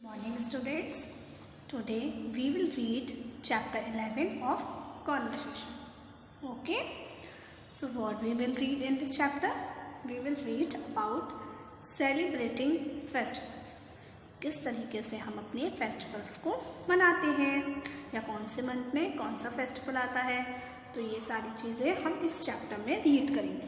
Morning students, today we will read chapter 11 of conversation. Okay, so what we will read in this chapter? We will read about celebrating festivals. किस तरीके से हम अपने festivals को मनाते हैं या कौन से मंथ में कौन सा फेस्टिवल आता है, तो ये सारी चीज़ें हम इस चैप्टर में रीड करेंगे.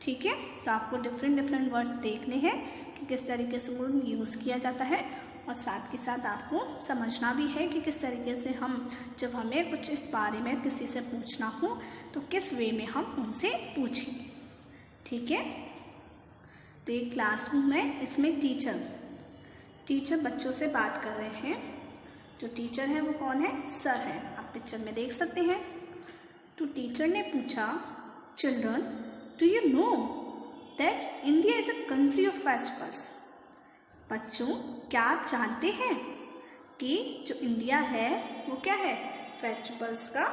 ठीक है, तो आपको डिफरेंट वर्ड्स देखने हैं कि किस तरीके से वो यूज़ किया जाता है और साथ के साथ आपको समझना भी है कि किस तरीके से हम जब हमें कुछ इस बारे में किसी से पूछना हो तो किस वे में हम उनसे पूछेंगे. ठीक है, तो ये क्लासरूम है, इसमें टीचर बच्चों से बात कर रहे हैं. जो टीचर है वो कौन है? सर है. आप पिक्चर में देख सकते हैं. तो टीचर ने पूछा, children do you know that India is a country of festivals. बच्चों, क्या आप जानते हैं कि जो इंडिया है वो क्या है? फेस्टिवल्स का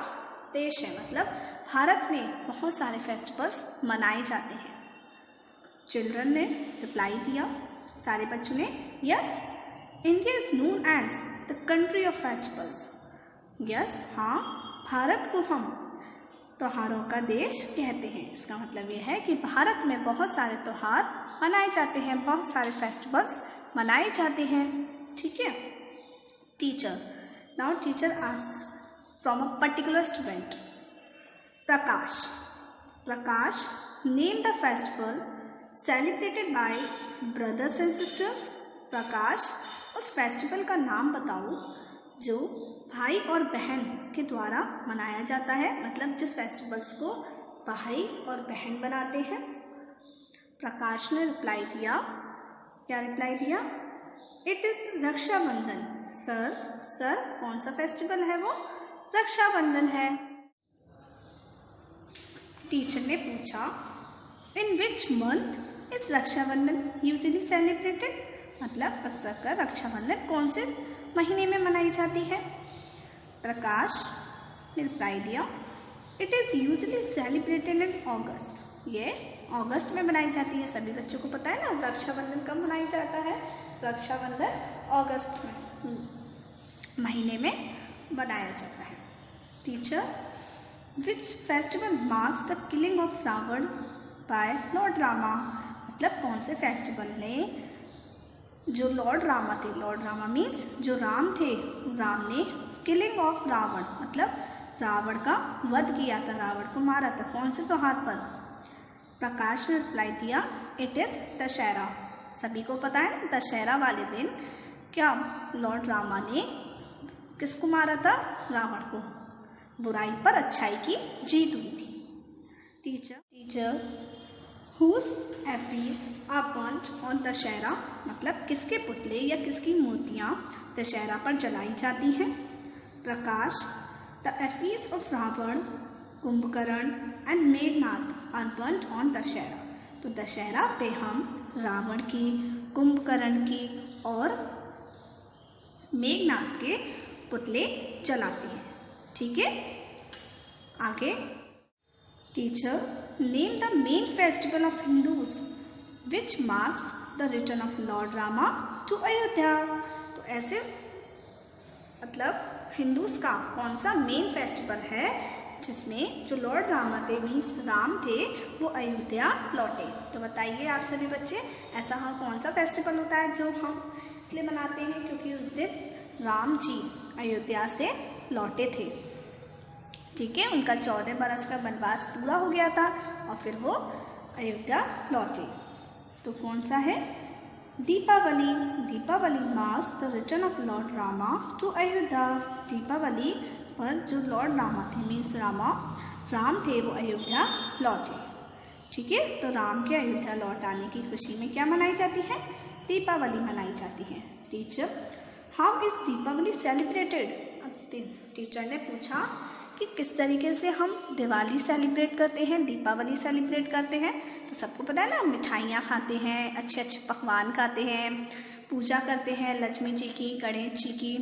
देश है. मतलब भारत में बहुत सारे फेस्टिवल्स मनाए जाते हैं. चिल्ड्रन ने रिप्लाई दिया, सारे बच्चों ने, yes India is known as the country of festivals. Yes, हाँ, भारत को हम त्योहारों का देश कहते हैं. इसका मतलब ये है कि भारत में बहुत सारे त्यौहार मनाए जाते हैं, बहुत सारे फेस्टिवल्स मनाए जाते हैं. ठीक है. Teacher, now teacher asked from a particular student, Prakash name the festival celebrated by brothers and sisters. Prakash, उस फेस्टिवल का नाम बताओ जो भाई और बहन के द्वारा मनाया जाता है. मतलब जिस फेस्टिवल्स को भाई और बहन बनाते हैं. प्रकाश ने रिप्लाई दिया, क्या रिप्लाई दिया? It is Rakshabandhan. सर कौन सा फेस्टिवल है वो? रक्षाबंधन है. टीचर ने पूछा, in which month is Raksha Bandhan usually celebrated. मतलब अक्सर कर रक्षाबंधन कौन से महीने में मनाई जाती है? प्रकाश ने रिप्लाई दिया, it is usually celebrated in August. ये अगस्त में मनाई जाती है. सभी बच्चों को पता है ना रक्षाबंधन कब मनाया जाता है? रक्षाबंधन अगस्त में महीने में मनाया जाता है. Teacher, which festival marks the killing of Ravan by lord Rama. मतलब कौन से फेस्टिवल ने जो लॉर्ड रामा थे, लॉर्ड रामा मीन्स जो राम थे, राम ने किलिंग ऑफ रावण मतलब रावण का वध किया था, रावण को मारा था. कौन से त्योहार पर? प्रकाश ने रिप्लाई दिया, इट इज़ दशहरा. सभी को पता है ना, दशहरा वाले दिन क्या लॉर्ड रामा ने किसको मारा था? रावण को. बुराई पर अच्छाई की जीत हुई थी. Teacher whose effigies are burned on Dussehra. मतलब किसके पुतले या किसकी मूर्तियाँ दशहरा पर जलाई जाती हैं? Prakash, the effigies of Ravana, Kumbhakarna and Meghnath are burned on Dussehra. तो दशहरा पे हम रावण की, कुंभकर्ण की और मेघनाथ के पुतले जलाते हैं. ठीक है, आगे. Teacher, name the main festival of Hindus which marks the return of lord Rama to Ayodhya. तो ऐसे मतलब हिंदूज का कौन सा मेन फेस्टिवल है जिसमें जो लॉर्ड रामा थे मीन्स राम थे वो अयोध्या लौटे. तो बताइए आप सभी बच्चे, ऐसा हाँ कौन सा फेस्टिवल होता है जो हम इसलिए मनाते हैं क्योंकि उस दिन राम जी अयोध्या से लौटे थे. ठीक है, उनका 14 बरस का वनवास पूरा हो गया था और फिर वो अयोध्या लौटे. तो कौन सा है? Deepawali marks the return of lord Rama to Ayodhya. Deepawali पर जो लॉर्ड रामा थे मीन्स राम थे वो अयोध्या लौटे. ठीक है, तो राम के अयोध्या लौट आने की खुशी में क्या मनाई जाती है? दीपावली मनाई जाती है. Teacher, how is Deepawali celebrated. Teacher ने पूछा कि किस तरीके से हम दिवाली सेलिब्रेट करते हैं, दीपावली सेलिब्रेट करते हैं. तो सबको पता है ना, मिठाइयाँ खाते हैं, अच्छे पकवान खाते हैं, पूजा करते हैं लक्ष्मी जी की, गणेश जी की.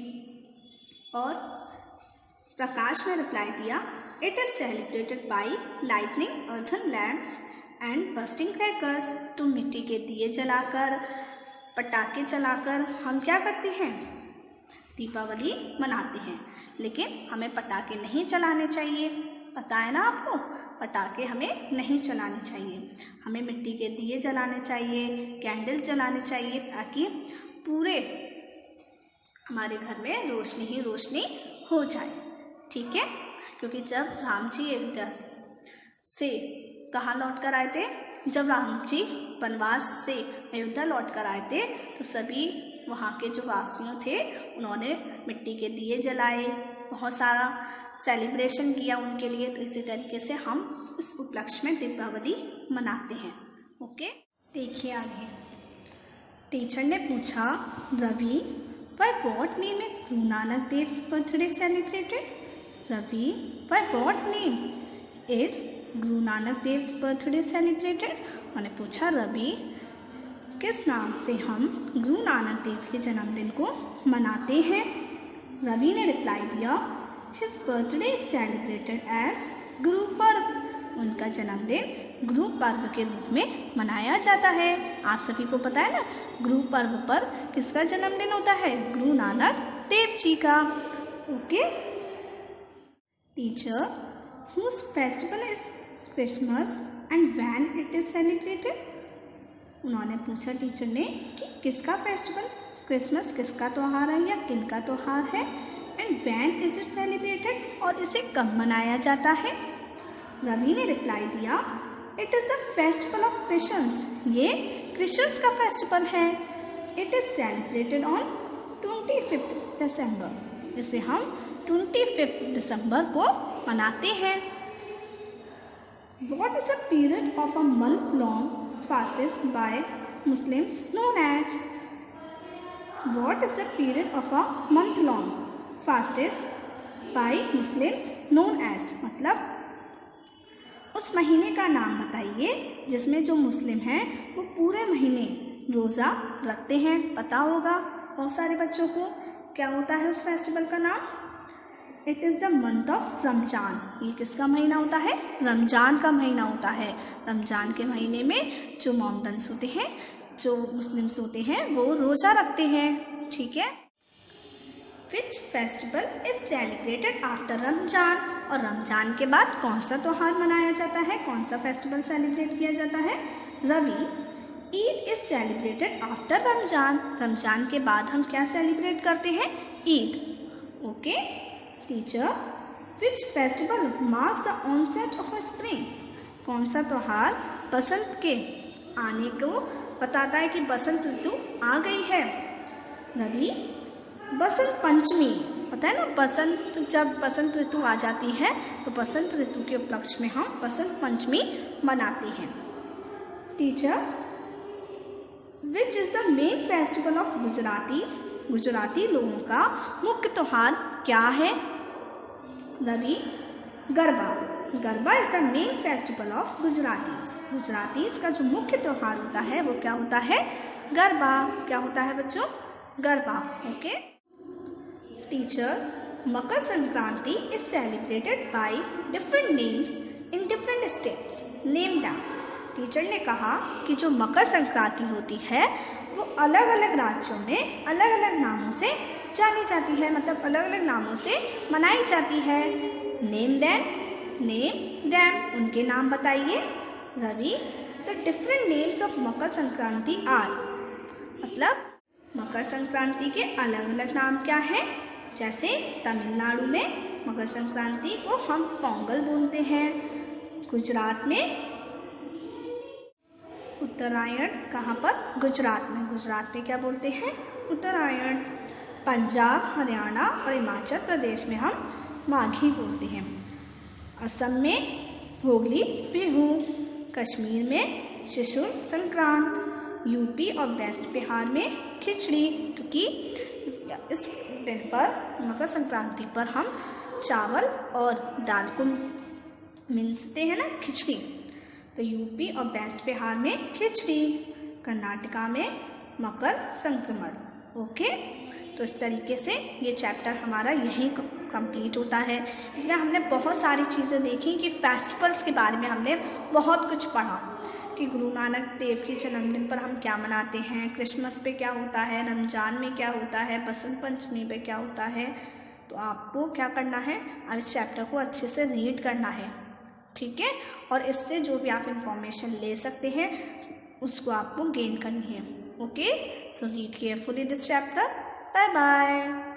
और प्रकाश ने रिप्लाई दिया, it is celebrated by lightning earthen lamps and bursting crackers. तो मिट्टी के दिए जलाकर पटाखे चलाकर हम क्या करते हैं, दीपावली मनाते हैं। लेकिन हमें पटाखे नहीं चलाने चाहिए, पता है ना आपको, पटाखे हमें नहीं चलाने चाहिए। हमें मिट्टी के दिए जलाने चाहिए, कैंडल्स जलाने चाहिए, ताकि पूरे हमारे घर में रोशनी ही रोशनी हो जाए। ठीक है, क्योंकि जब राम जी अयोध्या से कहाँ लौट कर आए थे, जब राम जी वनवास से अयोध्या लौट कर आए थे, तो सभी वहाँ के जो वासियों थे उन्होंने मिट्टी के दिए जलाए, बहुत सारा सेलिब्रेशन किया उनके लिए। तो इसी तरीके से हम इस उपलक्ष्य में दीपावली मनाते हैं। ओके, देखिए आगे। टीचर ने पूछा, Ravi, by what name is Guru Nanak Dev's birthday celebrated? Ravi, by what name is Guru Nanak Dev's birthday celebrated? मैंने पूछा, रवि, किस नाम से हम गुरु नानक देव के जन्मदिन को मनाते हैं? रवि ने रिप्लाई दिया, His birthday is celebrated as Guru Parv. उनका जन्मदिन गुरु पर्व के रूप में मनाया जाता है। आप सभी को पता है ना, गुरु पर्व पर किसका जन्मदिन होता है? गुरु नानक देव जी का। Okay teacher, whose festival is Christmas and when it is celebrated? उन्होंने पूछा टीचर ने कि किसका फेस्टिवल, क्रिसमस किसका त्यौहार है या किन का त्यौहार है, and when is it celebrated, और इसे कब मनाया जाता है? रवि ने रिप्लाई दिया, it is the festival of Christians. ये क्रिश्चियंस का फेस्टिवल है। इट इज़ सेलिब्रेटेड ऑन 25 दिसंबर। इसे हम 25 दिसंबर को मनाते हैं। What is the period of a month long fast is by Muslims known as? What is the period of a month long fast is by Muslims known as? मतलब उस महीने का नाम बताइए जिसमें जो मुस्लिम हैं वो पूरे महीने रोज़ा रखते हैं। पता होगा बहुत सारे बच्चों को क्या होता है उस फेस्टिवल का नाम। It is the month of Ramzan. ये किसका महीना होता है? रमजान का महीना होता है। रमजान के महीने में जो मोमडन्स होते हैं, जो मुस्लिम्स होते हैं, वो रोज़ा रखते हैं। ठीक है। Which festival is celebrated after Ramzan, और रमजान के बाद कौन सा त्यौहार मनाया जाता है, कौन सा फेस्टिवल सेलिब्रेट किया जाता है? Ravi, Eid is celebrated after Ramzan. Ramzan के बाद हम क्या सेलिब्रेट करते हैं? Eid. Okay teacher, which festival marks the onset of a spring? कौन सा त्यौहार बसंत के आने को बताता है कि बसंत ऋतु आ गई है? रवि, बसंत पंचमी। पता है ना, बसंत, जब बसंत ऋतु आ जाती है तो बसंत ऋतु के उपलक्ष्य में हम बसंत पंचमी मनाते हैं। Teacher, which is the main festival of Gujaratis? Gujarati लोगों का मुख्य त्यौहार क्या है? Ravi, Garba. Garba is the main festival of Gujaratis. Gujaratis का जो मुख्य त्यौहार होता है वो क्या होता है? गरबा। क्या होता है बच्चों? Garba. Okay teacher, Makar Sankranti is celebrated by different names in different states, name them. Teacher ने कहा कि जो मकर संक्रांति होती है वो अलग अलग राज्यों में अलग अलग नामों से जानी जाती है, मतलब अलग अलग नामों से मनाई जाती है। नेम दैम, उनके नाम बताइए। Ravi, the different names of Makar Sankranti are, मतलब मकर संक्रांति के अलग अलग नाम क्या हैं? जैसे तमिलनाडु में मकर संक्रांति को हम पोंगल बोलते हैं। गुजरात में उत्तरायण, कहाँ पर? गुजरात में। गुजरात में क्या बोलते हैं? उत्तरायण। पंजाब, हरियाणा और हिमाचल प्रदेश में हम माघी बोलते हैं। असम में भोगली बिहू, कश्मीर में शिशु संक्रांत, यूपी और वेस्ट बिहार में खिचड़ी, क्योंकि इस दिन पर मकर संक्रांति पर हम चावल और दाल को मिलते हैं ना, खिचड़ी। तो यूपी और वेस्ट बिहार में खिचड़ी, कर्नाटका में मकर संक्रमण। ओके, तो इस तरीके से ये चैप्टर हमारा यहीं कंप्लीट होता है। इसमें हमने बहुत सारी चीज़ें देखी कि फेस्टिवल्स के बारे में हमने बहुत कुछ पढ़ा। कि गुरु नानक देव के जन्मदिन पर हम क्या मनाते हैं, क्रिसमस पे क्या होता है, रमज़ान में क्या होता है, बसंत पंचमी पे क्या होता है। तो आपको क्या करना है, अब इस चैप्टर को अच्छे से रीड करना है, ठीक है। और इससे जो भी आप इंफॉर्मेशन ले सकते हैं उसको आपको गेन करनी है। Okay, so read carefully this chapter. Bye bye.